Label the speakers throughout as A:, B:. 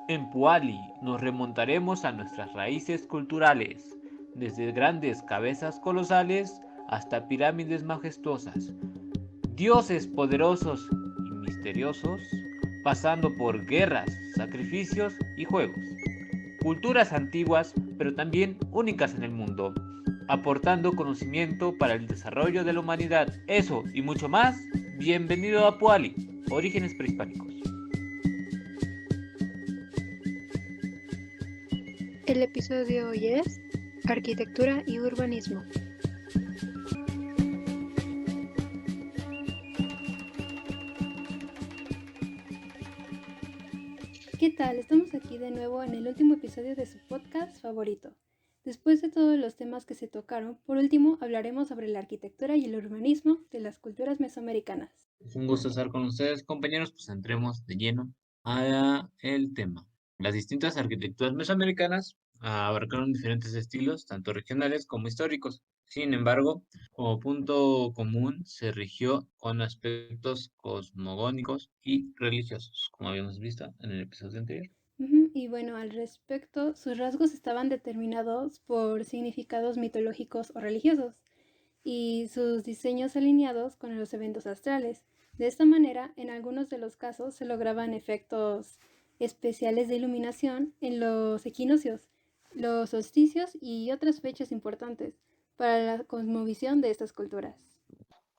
A: En Puali nos remontaremos a nuestras raíces culturales, desde grandes cabezas colosales hasta pirámides majestuosas, dioses poderosos y misteriosos, pasando por guerras, sacrificios y juegos. Culturas antiguas, pero también únicas en el mundo, aportando conocimiento para el desarrollo de la humanidad. Eso y mucho más, bienvenido a Puali, Orígenes Prehispánicos.
B: El episodio de hoy es Arquitectura y Urbanismo. ¿Qué tal? Estamos aquí de nuevo en el último episodio de su podcast favorito. Después de todos los temas que se tocaron, por último hablaremos sobre la arquitectura y el urbanismo de las culturas mesoamericanas.
A: Es un gusto estar con ustedes, compañeros, pues entremos de lleno a el tema. Las distintas arquitecturas mesoamericanas abarcaron diferentes estilos, tanto regionales como históricos. Sin embargo, como punto común, se rigió con aspectos cosmogónicos y religiosos, como habíamos visto en el episodio anterior.
B: Y bueno, al respecto, sus rasgos estaban determinados por significados mitológicos o religiosos, y sus diseños alineados con los eventos astrales. De esta manera, en algunos de los casos se lograban efectos especiales de iluminación en los equinoccios, los solsticios y otras fechas importantes para la cosmovisión de estas culturas.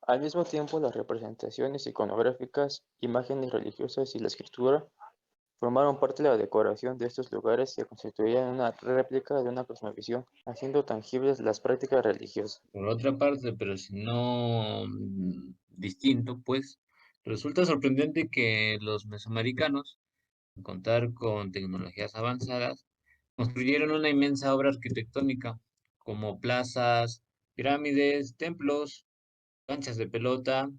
C: Al mismo tiempo, las representaciones iconográficas, imágenes religiosas y la escritura formaron parte de la decoración de estos lugares que constituían una réplica de una cosmovisión, haciendo tangibles las prácticas religiosas.
A: Por otra parte, pero si no distinto, pues resulta sorprendente que los mesoamericanos, al contar con tecnologías avanzadas, construyeron una inmensa obra arquitectónica, como plazas, pirámides, templos, canchas de pelota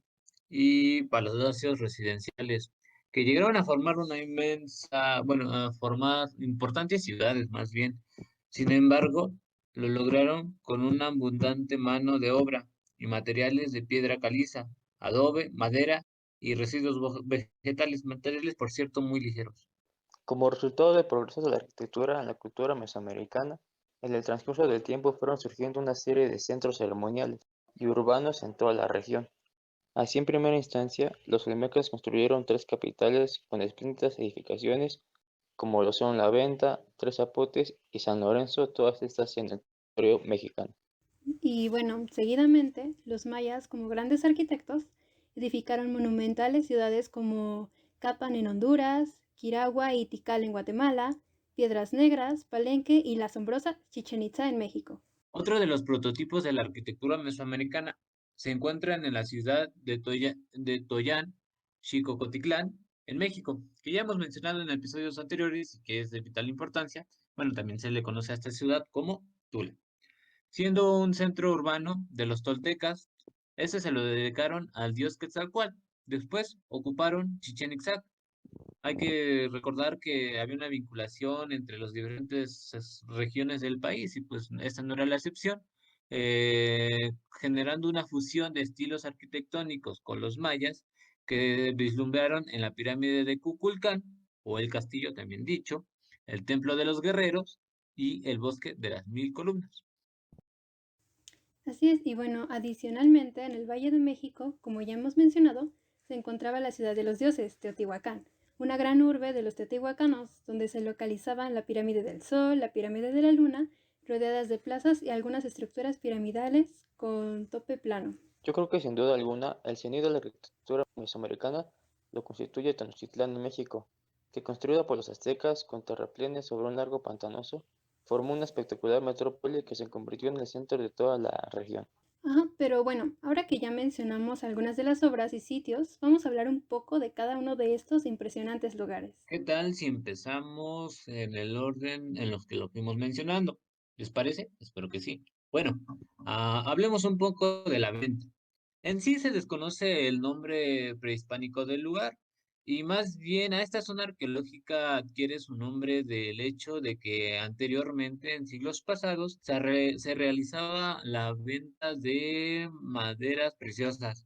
A: y palacios residenciales, que llegaron a formar una inmensa, bueno, a formar importantes ciudades más bien. Sin embargo, lo lograron con una abundante mano de obra y materiales de piedra caliza, adobe, madera y residuos vegetales, materiales por cierto muy ligeros.
C: Como resultado del progreso de la arquitectura en la cultura mesoamericana, en el transcurso del tiempo fueron surgiendo una serie de centros ceremoniales y urbanos en toda la región. Así, en primera instancia, los olmecas construyeron tres capitales con espléndidas edificaciones, como lo son La Venta, Tres Zapotes y San Lorenzo, todas estas en el territorio mexicano.
B: Y bueno, seguidamente, los mayas, como grandes arquitectos, edificaron monumentales ciudades como Capan en Honduras, Quiragua y Tikal en Guatemala, Piedras Negras, Palenque y la asombrosa Chichen Itza en México.
A: Otro de los prototipos de la arquitectura mesoamericana se encuentran en la ciudad de, de Toyán, Xicocotitlán, en México, que ya hemos mencionado en episodios anteriores y que es de vital importancia. Bueno, también se le conoce a esta ciudad como Tula. Siendo un centro urbano de los toltecas, ese se lo dedicaron al dios Quetzalcóatl. Después ocuparon Chichén Itzá. Hay que recordar que había una vinculación entre las diferentes regiones del país y pues esta no era la excepción, generando una fusión de estilos arquitectónicos con los mayas que vislumbraron en la pirámide de Kukulcán, o el castillo también dicho, el templo de los guerreros y el bosque de las mil columnas.
B: Así es, y bueno, adicionalmente en el Valle de México, como ya hemos mencionado, se encontraba la ciudad de los dioses, Teotihuacán, una gran urbe de los teotihuacanos, donde se localizaban la pirámide del Sol, la pirámide de la Luna, rodeadas de plazas y algunas estructuras piramidales con tope plano.
C: Yo creo que sin duda alguna, el sonido de la arquitectura mesoamericana lo constituye Tenochtitlán en México, que construida por los aztecas con terraplenes sobre un largo pantanoso, formó una espectacular metrópoli que se convirtió en el centro de toda la región.
B: Ajá, pero bueno, ahora que ya mencionamos algunas de las obras y sitios, vamos a hablar un poco de cada uno de estos impresionantes lugares.
A: ¿Qué tal si empezamos en el orden en los que lo fuimos mencionando? ¿Les parece? Espero que sí. Bueno, hablemos un poco de la venta. En sí se desconoce el nombre prehispánico del lugar y más bien a esta zona arqueológica adquiere su nombre del hecho de que anteriormente, en siglos pasados, se realizaba la venta de maderas preciosas.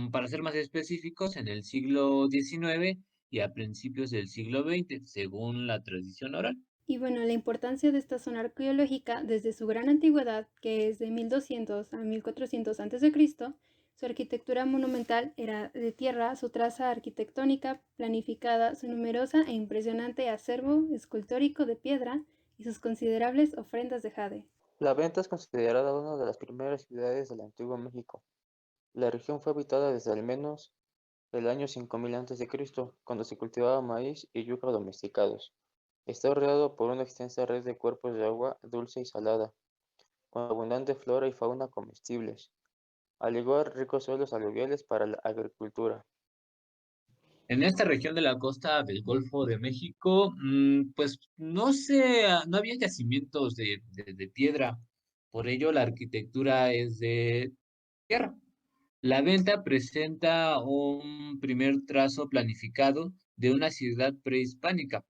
A: Para ser más específicos, en el siglo XIX y a principios del siglo XX, según la tradición oral.
B: Y bueno, la importancia de esta zona arqueológica desde su gran antigüedad, que es de 1200 a 1400 a.C., su arquitectura monumental era de tierra, su traza arquitectónica planificada, su numerosa e impresionante acervo escultórico de piedra y sus considerables ofrendas de jade.
C: La Venta es considerada una de las primeras ciudades del Antiguo México. La región fue habitada desde al menos el año 5000 a.C., cuando se cultivaba maíz y yuca domesticados. Está rodeado por una extensa red de cuerpos de agua dulce y salada, con abundante flora y fauna comestibles, al igual ricos suelos aluviales para la agricultura.
A: En esta región de la costa del Golfo de México, pues no había yacimientos de piedra, por ello la arquitectura es de tierra. La venta presenta un primer trazo planificado de una ciudad prehispánica.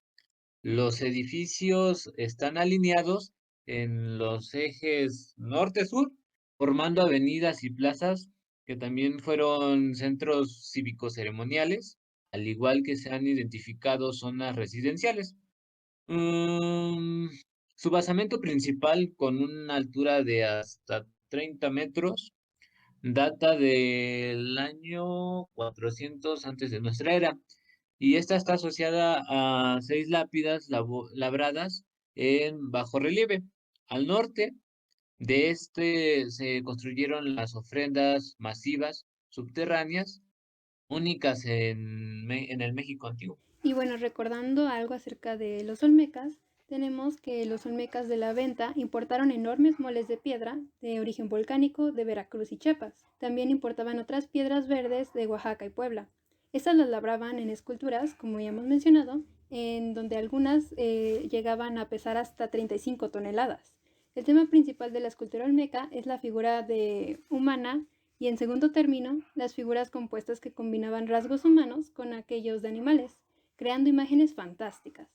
A: Los edificios están alineados en los ejes norte-sur, formando avenidas y plazas que también fueron centros cívicos ceremoniales, al igual que se han identificado zonas residenciales. Mm, Su basamento principal, con una altura de hasta 30 metros, data del año 400 antes de nuestra era, y esta está asociada a 6 lápidas labradas en bajo relieve. Al norte de este se construyeron las ofrendas masivas subterráneas, únicas en el México antiguo.
B: Y bueno, recordando algo acerca de los olmecas, tenemos que los olmecas de la Venta importaron enormes moles de piedra de origen volcánico de Veracruz y Chiapas. También importaban otras piedras verdes de Oaxaca y Puebla. Estas las labraban en esculturas, como ya hemos mencionado, en donde algunas llegaban a pesar hasta 35 toneladas. El tema principal de la escultura olmeca es la figura de humana y en segundo término, las figuras compuestas que combinaban rasgos humanos con aquellos de animales, creando imágenes fantásticas.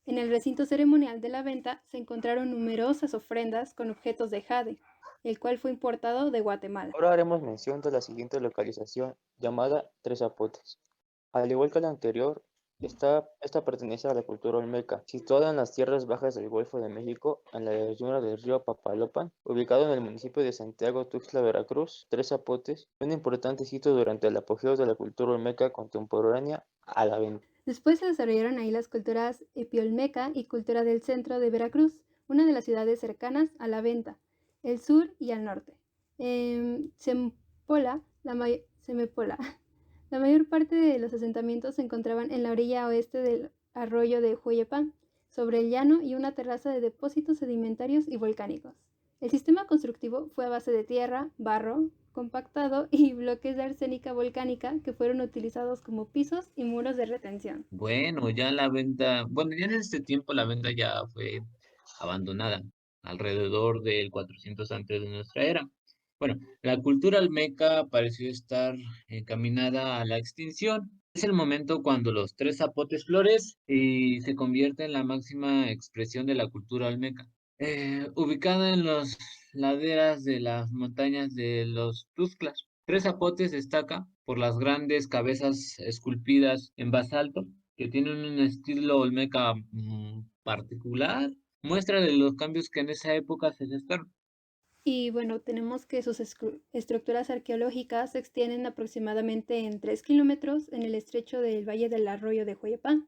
B: En el recinto ceremonial de la Venta se encontraron numerosas ofrendas con objetos de jade, el cual fue importado de Guatemala.
C: Ahora haremos mención de la siguiente localización, llamada Tres Zapotes. Al igual que la anterior, esta pertenece a la cultura olmeca, situada en las tierras bajas del Golfo de México, en la llanura del río Papalopan, ubicado en el municipio de Santiago Tuxtla, Veracruz. Tres Zapotes, un importante sitio durante el apogeo de la cultura olmeca contemporánea a la Venta.
B: Después se desarrollaron ahí las culturas epiolmeca y cultura del centro de Veracruz, una de las ciudades cercanas a la Venta, el sur y al norte. Semepola, la mayor parte de los asentamientos se encontraban en la orilla oeste del arroyo de Hueyepán, sobre el llano y una terraza de depósitos sedimentarios y volcánicos. El sistema constructivo fue a base de tierra, barro, compactado y bloques de arsénica volcánica que fueron utilizados como pisos y muros de retención.
A: Bueno, ya en este tiempo la venta ya fue abandonada, alrededor del 400 antes de nuestra era. Bueno, la cultura olmeca pareció estar encaminada a la extinción. Es el momento cuando los tres zapotes flores y se convierte en la máxima expresión de la cultura olmeca. Ubicada en las laderas de las montañas de los Tuxtlas. Tres Zapotes destaca por las grandes cabezas esculpidas en basalto que tienen un estilo olmeca particular, muestra de los cambios que en esa época se gestaron.
B: Y bueno, tenemos que sus estructuras arqueológicas se extienden aproximadamente en 3 kilómetros en el estrecho del Valle del Arroyo de Hueyapán.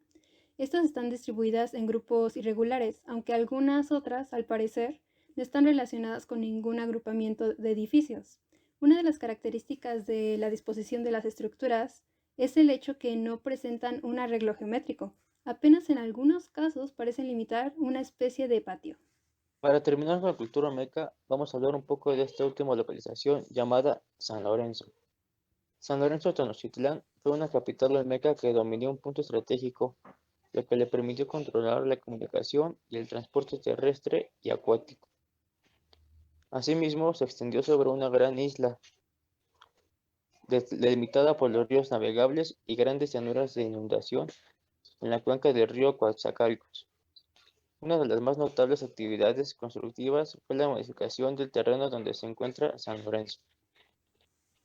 B: Estas están distribuidas en grupos irregulares, aunque algunas otras, al parecer, no están relacionadas con ningún agrupamiento de edificios. Una de las características de la disposición de las estructuras es el hecho que no presentan un arreglo geométrico. Apenas en algunos casos parecen limitar una especie de patio.
C: Para terminar con la cultura olmeca, vamos a hablar un poco de esta última localización llamada San Lorenzo. San Lorenzo Tenochtitlán fue una capital olmeca que dominó un punto estratégico, lo que le permitió controlar la comunicación y el transporte terrestre y acuático. Asimismo, se extendió sobre una gran isla, delimitada por los ríos navegables y grandes llanuras de inundación en la cuenca del río Coatzacoalcos. Una de las más notables actividades constructivas fue la modificación del terreno donde se encuentra San Lorenzo.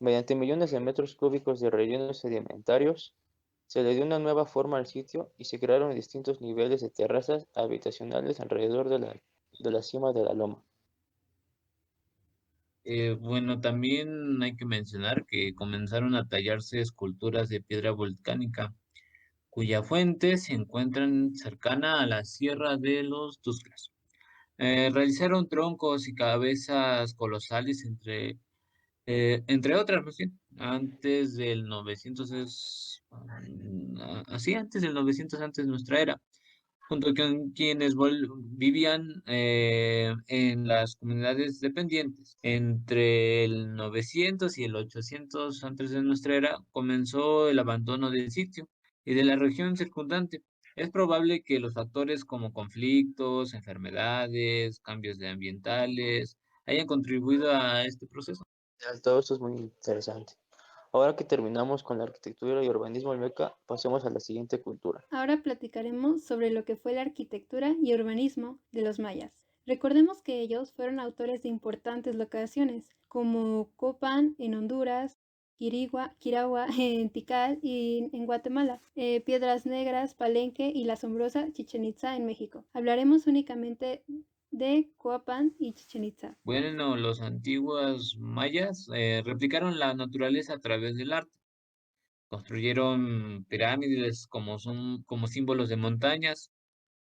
C: Mediante millones de metros cúbicos de rellenos sedimentarios, Se le dio una nueva forma al sitio y se crearon distintos niveles de terrazas habitacionales alrededor de la cima de la loma.
A: Bueno, también hay que mencionar que comenzaron a tallarse esculturas de piedra volcánica, cuya fuente se encuentran cercana a la Sierra de los Tuxtlas. Realizaron troncos y cabezas colosales entre otras, más bien, antes del 900 antes del 900 antes de nuestra era, junto con quienes vivían en las comunidades dependientes. Entre el 900 y el 800 antes de nuestra era comenzó el abandono del sitio y de la región circundante. Es probable que los factores como conflictos, enfermedades, cambios de ambientales hayan contribuido a este proceso.
C: Todo esto es muy interesante. Ahora que terminamos con la arquitectura y urbanismo olmeca, pasemos a la siguiente cultura.
B: Ahora platicaremos sobre lo que fue la arquitectura y urbanismo de los mayas. Recordemos que ellos fueron autores de importantes locaciones, como Copán en Honduras, Quiragua en Tikal y en Guatemala, Piedras Negras, Palenque y la asombrosa Chichén Itzá en México. Hablaremos únicamente de Coapan y Chichén Itzá.
A: Bueno, los antiguos mayas replicaron la naturaleza a través del arte. Construyeron pirámides como símbolos de montañas,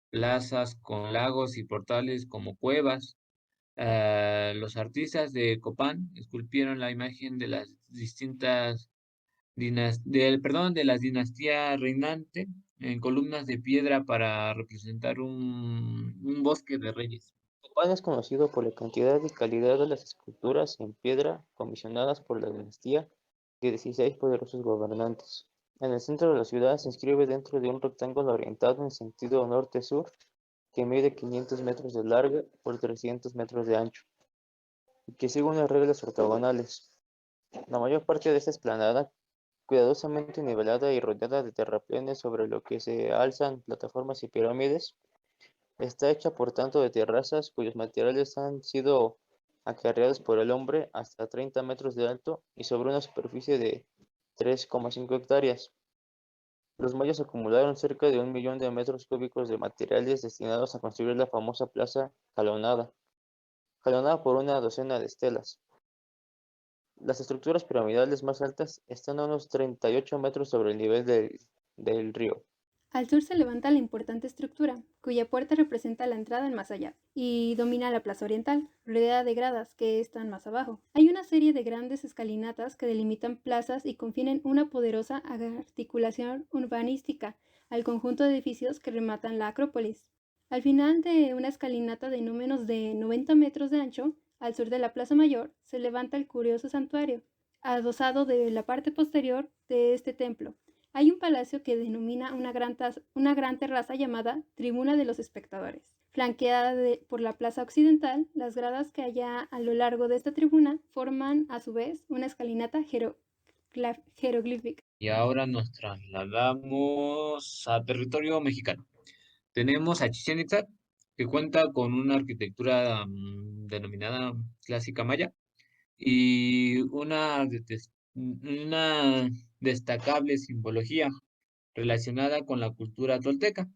A: plazas con lagos y portales como cuevas. Los artistas de Copán esculpieron la imagen de las distintas de las dinastías reinante en columnas de piedra para representar un bosque de reyes.
C: Copán es conocido por la cantidad y calidad de las esculturas en piedra comisionadas por la dinastía de 16 poderosos gobernantes. En el centro de la ciudad se inscribe dentro de un rectángulo orientado en sentido norte-sur que mide 500 metros de largo por 300 metros de ancho y que sigue unas reglas ortogonales. La mayor parte de esta explanada, cuidadosamente nivelada y rodeada de terraplenes sobre lo que se alzan plataformas y pirámides, está hecha por tanto de terrazas cuyos materiales han sido acarreados por el hombre hasta 30 metros de alto y sobre una superficie de 3,5 hectáreas. Los mayas acumularon cerca de 1 millón de metros cúbicos de materiales destinados a construir la famosa plaza jalonada por una docena de estelas. Las estructuras piramidales más altas están a unos 38 metros sobre el nivel del río.
B: Al sur se levanta la importante estructura, cuya puerta representa la entrada en más allá, y domina la plaza oriental, rodeada de gradas que están más abajo. Hay una serie de grandes escalinatas que delimitan plazas y confieren una poderosa articulación urbanística al conjunto de edificios que rematan la Acrópolis. Al final de una escalinata de no menos de 90 metros de ancho, al sur de la Plaza Mayor, se levanta el curioso santuario, adosado de la parte posterior de este templo. Hay un palacio que denomina una gran terraza llamada Tribuna de los Espectadores. Flanqueada por la plaza occidental, las gradas que hay a lo largo de esta tribuna forman a su vez una escalinata jeroglífica.
A: Y ahora nos trasladamos a territorio mexicano. Tenemos a Chichén Itzá, que cuenta con una arquitectura denominada clásica maya y una destacable simbología relacionada con la cultura tolteca,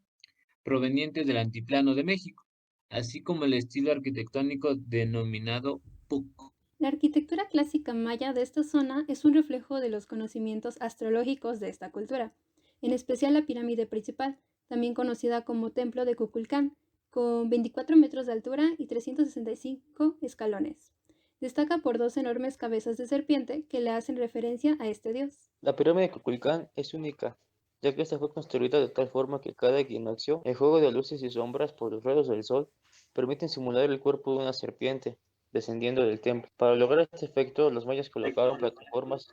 A: proveniente del antiplano de México, así como el estilo arquitectónico denominado PUC.
B: La arquitectura clásica maya de esta zona es un reflejo de los conocimientos astrológicos de esta cultura, en especial la pirámide principal, también conocida como Templo de Kukulcán, con 24 metros de altura y 365 escalones. Destaca por dos enormes cabezas de serpiente que le hacen referencia a este dios.
C: La pirámide de Kukulcán es única, ya que esta fue construida de tal forma que cada equinoccio, el juego de luces y sombras por los rayos del sol, permiten simular el cuerpo de una serpiente descendiendo del templo. Para lograr este efecto, los mayas colocaron plataformas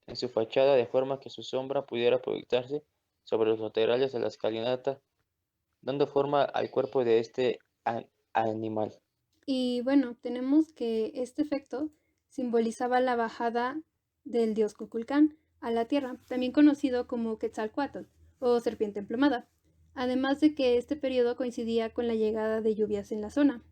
C: en su fachada de forma que su sombra pudiera proyectarse sobre los laterales de la escalinata, dando forma al cuerpo de este animal.
B: Y bueno, tenemos que este efecto simbolizaba la bajada del dios Kukulcán a la tierra, también conocido como Quetzalcóatl o serpiente emplumada, además de que este periodo coincidía con la llegada de lluvias en la zona.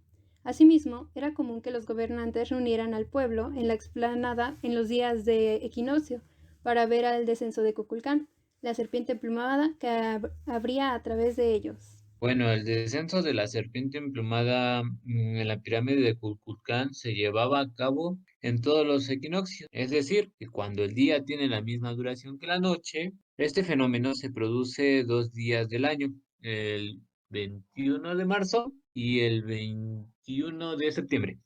B: Asimismo, era común que los gobernantes reunieran al pueblo en la explanada en los días de equinoccio para ver al descenso de Kukulcán. la serpiente emplumada que habría a través de ellos.
A: Bueno, el descenso de la serpiente emplumada en la pirámide de Kukulcán se llevaba a cabo en todos los equinoccios, es decir, que cuando el día tiene la misma duración que la noche, este fenómeno se produce 2 días del año, el 21 de marzo y el 21 de septiembre.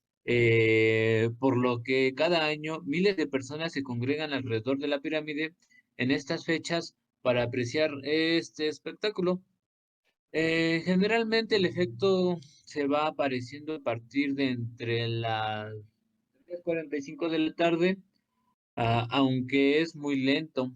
A: Por lo que cada año miles de personas se congregan alrededor de la pirámide en estas fechas para apreciar este espectáculo. Generalmente el efecto se va apareciendo a partir de entre las 3:45 de la tarde, aunque es muy lento.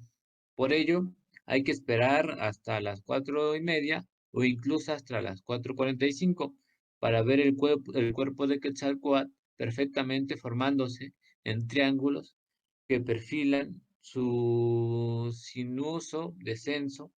A: Por ello, hay que esperar hasta las 4:30 o incluso hasta las 4:45 para ver el cuerpo de Quetzalcóatl perfectamente formándose en triángulos que perfilan su sinuoso descenso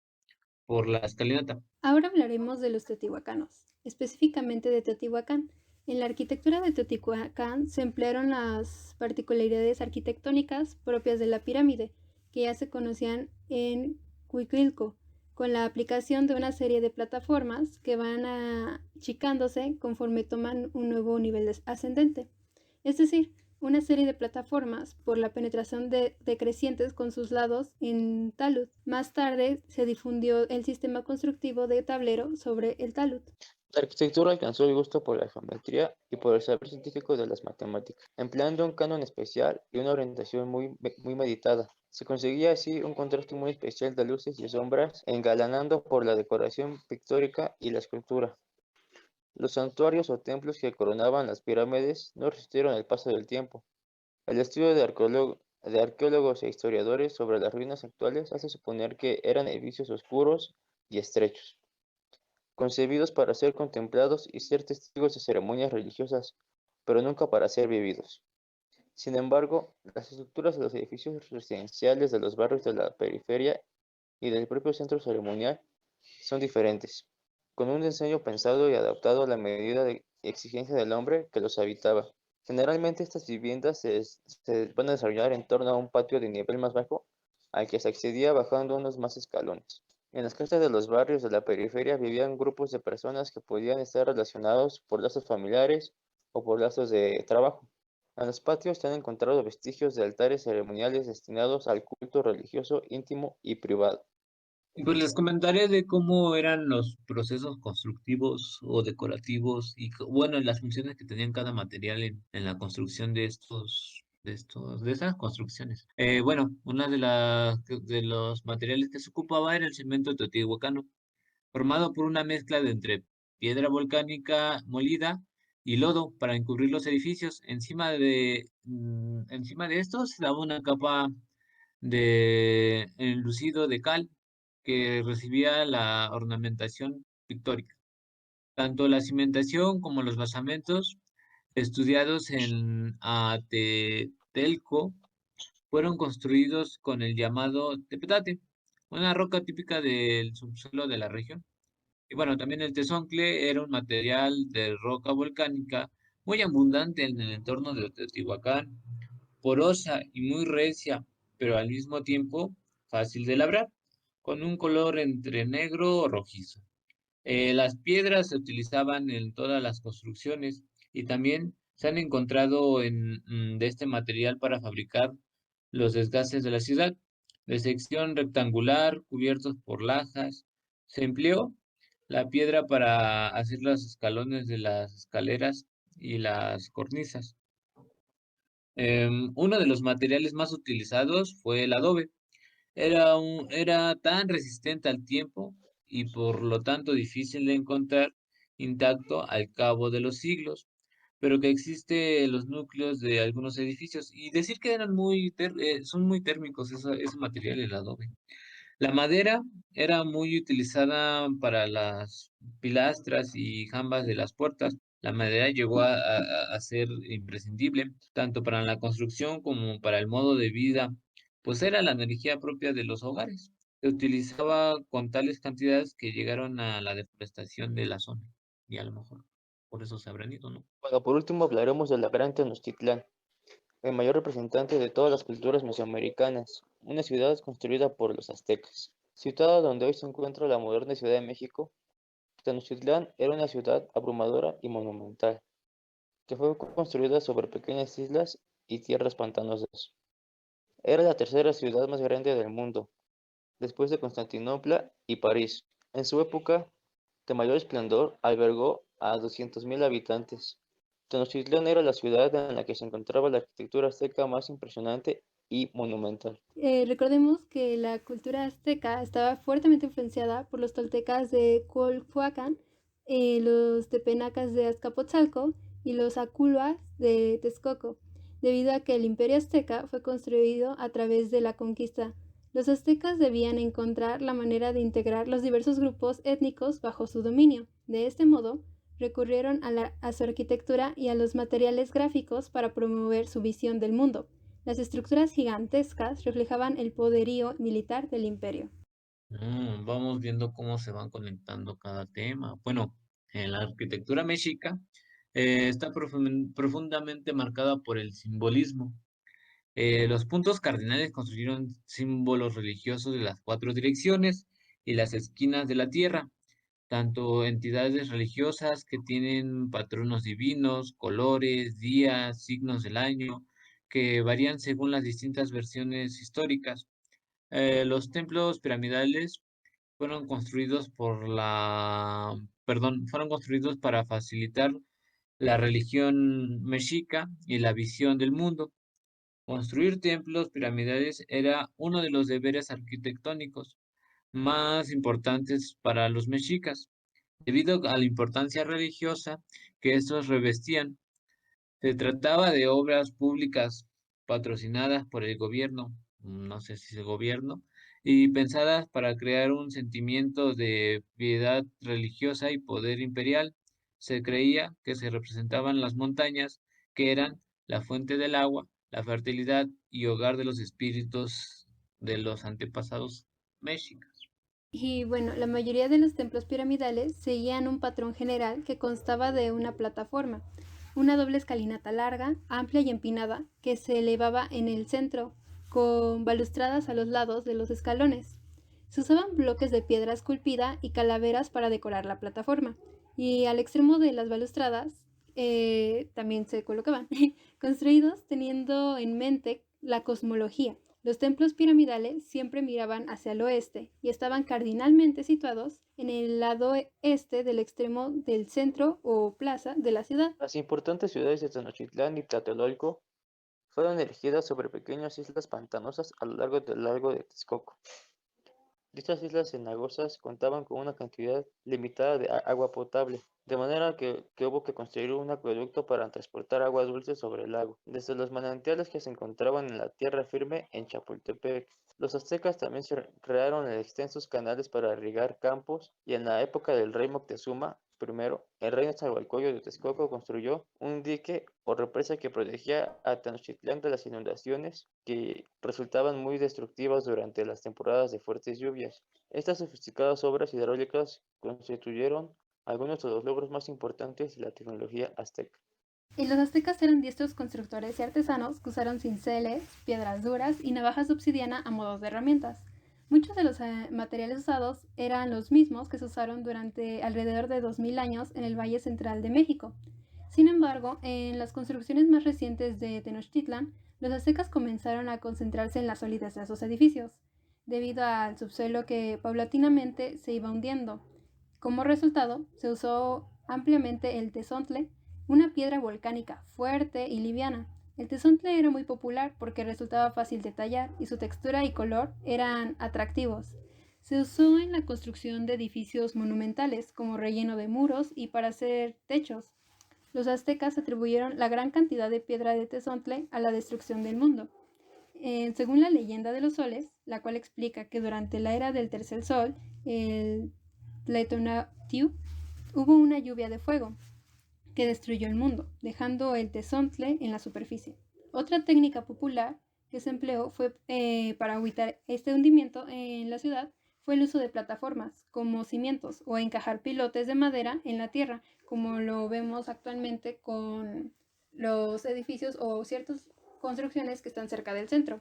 A: por la escalinata.
B: Ahora hablaremos de los teotihuacanos, específicamente de Teotihuacán. En la arquitectura de Teotihuacán se emplearon las particularidades arquitectónicas propias de la pirámide, que ya se conocían en Cuicuilco, con la aplicación de una serie de plataformas que van achicándose conforme toman un nuevo nivel ascendente. Es decir, una serie de plataformas por la penetración de decrecientes con sus lados en talud. Más tarde se difundió el sistema constructivo de tablero sobre el talud.
C: La arquitectura alcanzó el gusto por la geometría y por el saber científico de las matemáticas, empleando un canon especial y una orientación muy meditada. Se conseguía así un contraste muy especial de luces y sombras, engalanando por la decoración pictórica y la escultura. Los santuarios o templos que coronaban las pirámides no resistieron el paso del tiempo. El estudio de arqueólogos e historiadores sobre las ruinas actuales hace suponer que eran edificios oscuros y estrechos, concebidos para ser contemplados y ser testigos de ceremonias religiosas, pero nunca para ser vividos. Sin embargo, las estructuras de los edificios residenciales de los barrios de la periferia y del propio centro ceremonial son diferentes, con un diseño pensado y adaptado a la medida de exigencia del hombre que los habitaba. Generalmente estas viviendas se van a desarrollar en torno a un patio de nivel más bajo al que se accedía bajando unos más escalones. En las casas de los barrios de la periferia vivían grupos de personas que podían estar relacionados por lazos familiares o por lazos de trabajo. En los patios se han encontrado vestigios de altares ceremoniales destinados al culto religioso íntimo y privado.
A: Pues les comentaré de cómo eran los procesos constructivos o decorativos y, bueno, las funciones que tenían cada material en la construcción de esas construcciones. Bueno, una de los materiales que se ocupaba era el cemento teotihuacano, formado por una mezcla de entre piedra volcánica molida y lodo para encubrir los edificios. Encima de esto se daba una capa de enlucido de cal que recibía la ornamentación pictórica. Tanto la cimentación como los basamentos estudiados en Atetelco fueron construidos con el llamado tepetate, una roca típica del subsuelo de la región. Y bueno, también el tezoncle era un material de roca volcánica muy abundante en el entorno de Teotihuacán, porosa y muy recia, pero al mismo tiempo fácil de labrar, con un color entre negro o rojizo. Las piedras se utilizaban en todas las construcciones y también se han encontrado de este material para fabricar los desgastes de la ciudad, de sección rectangular, cubiertos por lajas. Se empleó la piedra para hacer los escalones de las escaleras y las cornisas. Uno de los materiales más utilizados fue el adobe. Era tan resistente al tiempo y por lo tanto difícil de encontrar intacto al cabo de los siglos, pero que existe en los núcleos de algunos edificios. Y decir que son muy térmicos ese material, el adobe. La madera era muy utilizada para las pilastras y jambas de las puertas. La madera llegó a ser imprescindible, tanto para la construcción como para el modo de vida, pues era la energía propia de los hogares. Se utilizaba con tales cantidades que llegaron a la deforestación de la zona. Y a lo mejor por eso se habrán ido, ¿no?
C: Bueno, por último hablaremos de la Gran Tenochtitlán, el mayor representante de todas las culturas mesoamericanas, una ciudad construida por los aztecas. Situada donde hoy se encuentra la moderna Ciudad de México, Tenochtitlán era una ciudad abrumadora y monumental, que fue construida sobre pequeñas islas y tierras pantanosas. Era la tercera ciudad más grande del mundo, después de Constantinopla y París. En su época de mayor esplendor, albergó a 200.000 habitantes. Tenochtitlán era la ciudad en la que se encontraba la arquitectura azteca más impresionante y monumental.
B: Recordemos que la cultura azteca estaba fuertemente influenciada por los toltecas de Colhuacán, los tepenacas de Azcapotzalco y los aculhuas de Texcoco, debido a que el imperio azteca fue construido a través de la conquista. Los aztecas debían encontrar la manera de integrar los diversos grupos étnicos bajo su dominio. De este modo, recurrieron a su arquitectura y a los materiales gráficos para promover su visión del mundo. Las estructuras gigantescas reflejaban el poderío militar del imperio.
A: Vamos viendo cómo se van conectando cada tema. Bueno, en la arquitectura mexica está profundamente marcada por el simbolismo. Los puntos cardinales construyeron símbolos religiosos de las cuatro direcciones y las esquinas de la tierra, tanto entidades religiosas que tienen patronos divinos, colores, días, signos del año, que varían según las distintas versiones históricas. Los templos piramidales fueron construidos fueron construidos para facilitar la religión mexica y la visión del mundo. Construir templos piramidales era uno de los deberes arquitectónicos más importantes para los mexicas, debido a la importancia religiosa que estos revestían. Se trataba de obras públicas patrocinadas por el gobierno, no sé si es el gobierno, y pensadas para crear un sentimiento de piedad religiosa y poder imperial. Se creía que se representaban las montañas, que eran la fuente del agua, la fertilidad y hogar de los espíritus de los antepasados mexicas.
B: Y bueno, la mayoría de los templos piramidales seguían un patrón general que constaba de una plataforma, una doble escalinata larga, amplia y empinada, que se elevaba en el centro, con balustradas a los lados de los escalones. Se usaban bloques de piedra esculpida y calaveras para decorar la plataforma, y al extremo de las balustradas también se colocaban, construidos teniendo en mente la cosmología. Los templos piramidales siempre miraban hacia el oeste y estaban cardinalmente situados en el lado este del extremo del centro o plaza de la ciudad.
C: Las importantes ciudades de Tenochtitlán y Tlatelolco fueron erigidas sobre pequeñas islas pantanosas a lo largo del lago de Texcoco. Dichas islas cenagosas contaban con una cantidad limitada de agua potable, de manera que hubo que construir un acueducto para transportar agua dulce sobre el lago, desde los manantiales que se encontraban en la tierra firme en Chapultepec. Los aztecas también crearon extensos canales para irrigar campos y en la época del rey Moctezuma I, el rey Nezahualcóyotl de Texcoco construyó un dique o represa que protegía a Tenochtitlán de las inundaciones que resultaban muy destructivas durante las temporadas de fuertes lluvias. Estas sofisticadas obras hidráulicas constituyeron algunos de los logros más importantes de la tecnología azteca.
B: Y los aztecas eran diestros constructores y artesanos que usaron cinceles, piedras duras y navajas de obsidiana a modo de herramientas. Muchos de los materiales usados eran los mismos que se usaron durante alrededor de 2000 años en el Valle Central de México. Sin embargo, en las construcciones más recientes de Tenochtitlan, los aztecas comenzaron a concentrarse en la solidez de sus edificios, debido al subsuelo que paulatinamente se iba hundiendo. Como resultado, se usó ampliamente el tezontle, una piedra volcánica fuerte y liviana. El tezontle era muy popular porque resultaba fácil de tallar y su textura y color eran atractivos. Se usó en la construcción de edificios monumentales como relleno de muros y para hacer techos. Los aztecas atribuyeron la gran cantidad de piedra de tezontle a la destrucción del mundo. Según la leyenda de los soles, la cual explica que durante la era del tercer sol, el Tletonatiuh, hubo una lluvia de fuego que destruyó el mundo, dejando el tezontle en la superficie. Otra técnica popular que se empleó fue para evitar este hundimiento en la ciudad fue el uso de plataformas como cimientos o encajar pilotes de madera en la tierra, como lo vemos actualmente con los edificios o ciertas construcciones que están cerca del centro.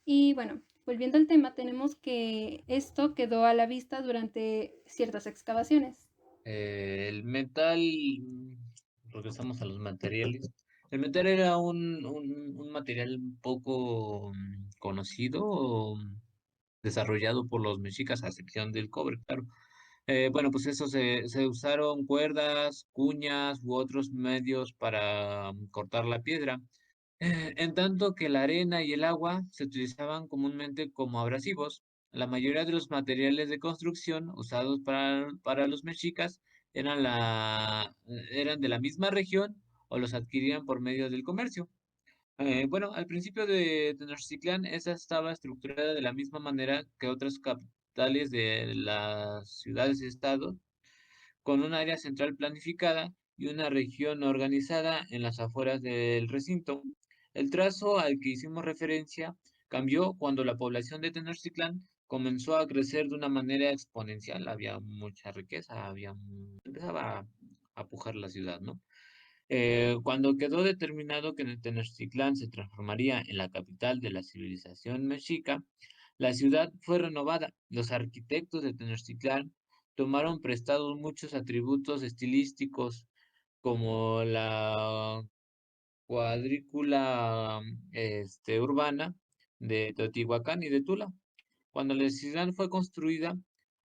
B: Y bueno, Volviendo al tema, tenemos que esto quedó a la vista durante ciertas excavaciones.
A: El metal, regresamos a los materiales. El metal era un material poco conocido o desarrollado por los mexicas, a excepción del cobre, claro. Bueno, pues eso se usaron cuerdas, cuñas u otros medios para cortar la piedra. En tanto que la arena y el agua se utilizaban comúnmente como abrasivos. La mayoría de los materiales de construcción usados para los mexicas eran de la misma región o los adquirían por medio del comercio. Bueno, al principio de Tenochtitlán, esa estaba estructurada de la misma manera que otras capitales de las ciudades-estado, con un área central planificada y una región organizada en las afueras del recinto. El trazo al que hicimos referencia cambió cuando la población de Tenochtitlán comenzó a crecer de una manera exponencial. Había mucha riqueza, empezaba a pujar la ciudad, ¿no? Cuando quedó determinado que Tenochtitlán se transformaría en la capital de la civilización mexica, la ciudad fue renovada. Los arquitectos de Tenochtitlán tomaron prestados muchos atributos estilísticos como la cuadrícula urbana de Teotihuacán y de Tula. Cuando la ciudad fue construida,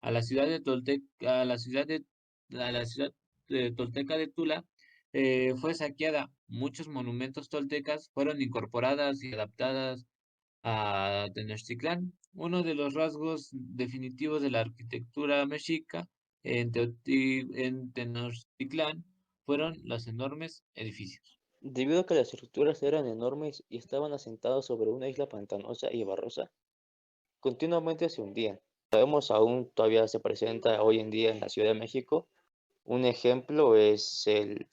A: a la ciudad de a la ciudad de Tolteca de Tula fue saqueada. Muchos monumentos toltecas fueron incorporadas y adaptadas a Tenochtitlán. Uno de los rasgos definitivos de la arquitectura mexica en Tenochtitlán fueron los enormes edificios.
C: Debido a que las estructuras eran enormes y estaban asentadas sobre una isla pantanosa y barrosa, continuamente se hundían. Sabemos aún todavía se presenta hoy en día en la Ciudad de México. Un ejemplo es el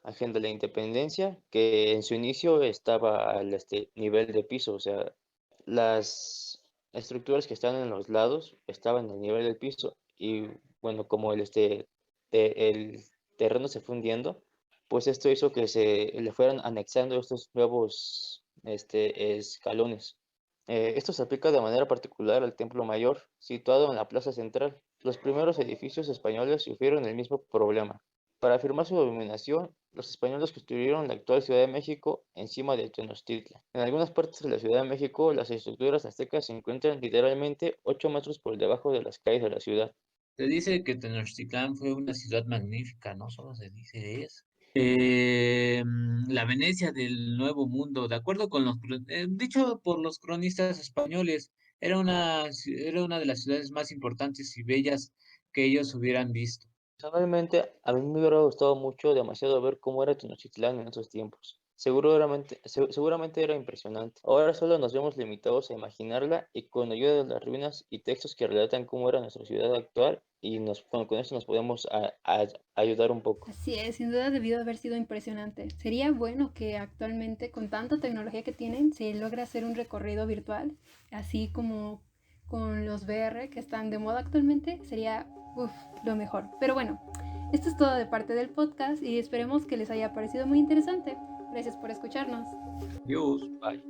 C: Ángel de la Independencia, que en su inicio estaba al nivel de piso, o sea, las estructuras que están en los lados estaban al nivel del piso y bueno, como el terreno se fue hundiendo, pues esto hizo que se le fueran anexando estos nuevos escalones. Esto se aplica de manera particular al Templo Mayor, situado en la plaza central. Los primeros edificios españoles sufrieron el mismo problema. Para afirmar su dominación, los españoles construyeron la actual Ciudad de México encima de Tenochtitlan. En algunas partes de la Ciudad de México, las estructuras aztecas se encuentran literalmente 8 metros por debajo de las calles de la ciudad.
A: Se dice que Tenochtitlán fue una ciudad magnífica, no solo se dice eso. La Venecia del Nuevo Mundo, de acuerdo con dicho por los cronistas españoles, era una de las ciudades más importantes y bellas que ellos hubieran visto.
C: Personalmente, a mí me hubiera gustado mucho, demasiado ver cómo era Tenochtitlán en esos tiempos. Seguramente era impresionante. Ahora solo nos vemos limitados a imaginarla y con ayuda de las ruinas y textos que relatan cómo era nuestra ciudad actual y con eso nos podemos ayudar un poco.
B: Así es, sin duda debió haber sido impresionante. Sería bueno que actualmente, con tanta tecnología que tienen, se logre hacer un recorrido virtual, así como con los VR que están de moda actualmente, sería lo mejor. Pero bueno, esto es todo de parte del podcast y esperemos que les haya parecido muy interesante. Gracias por escucharnos.
A: Dios.
C: Bye.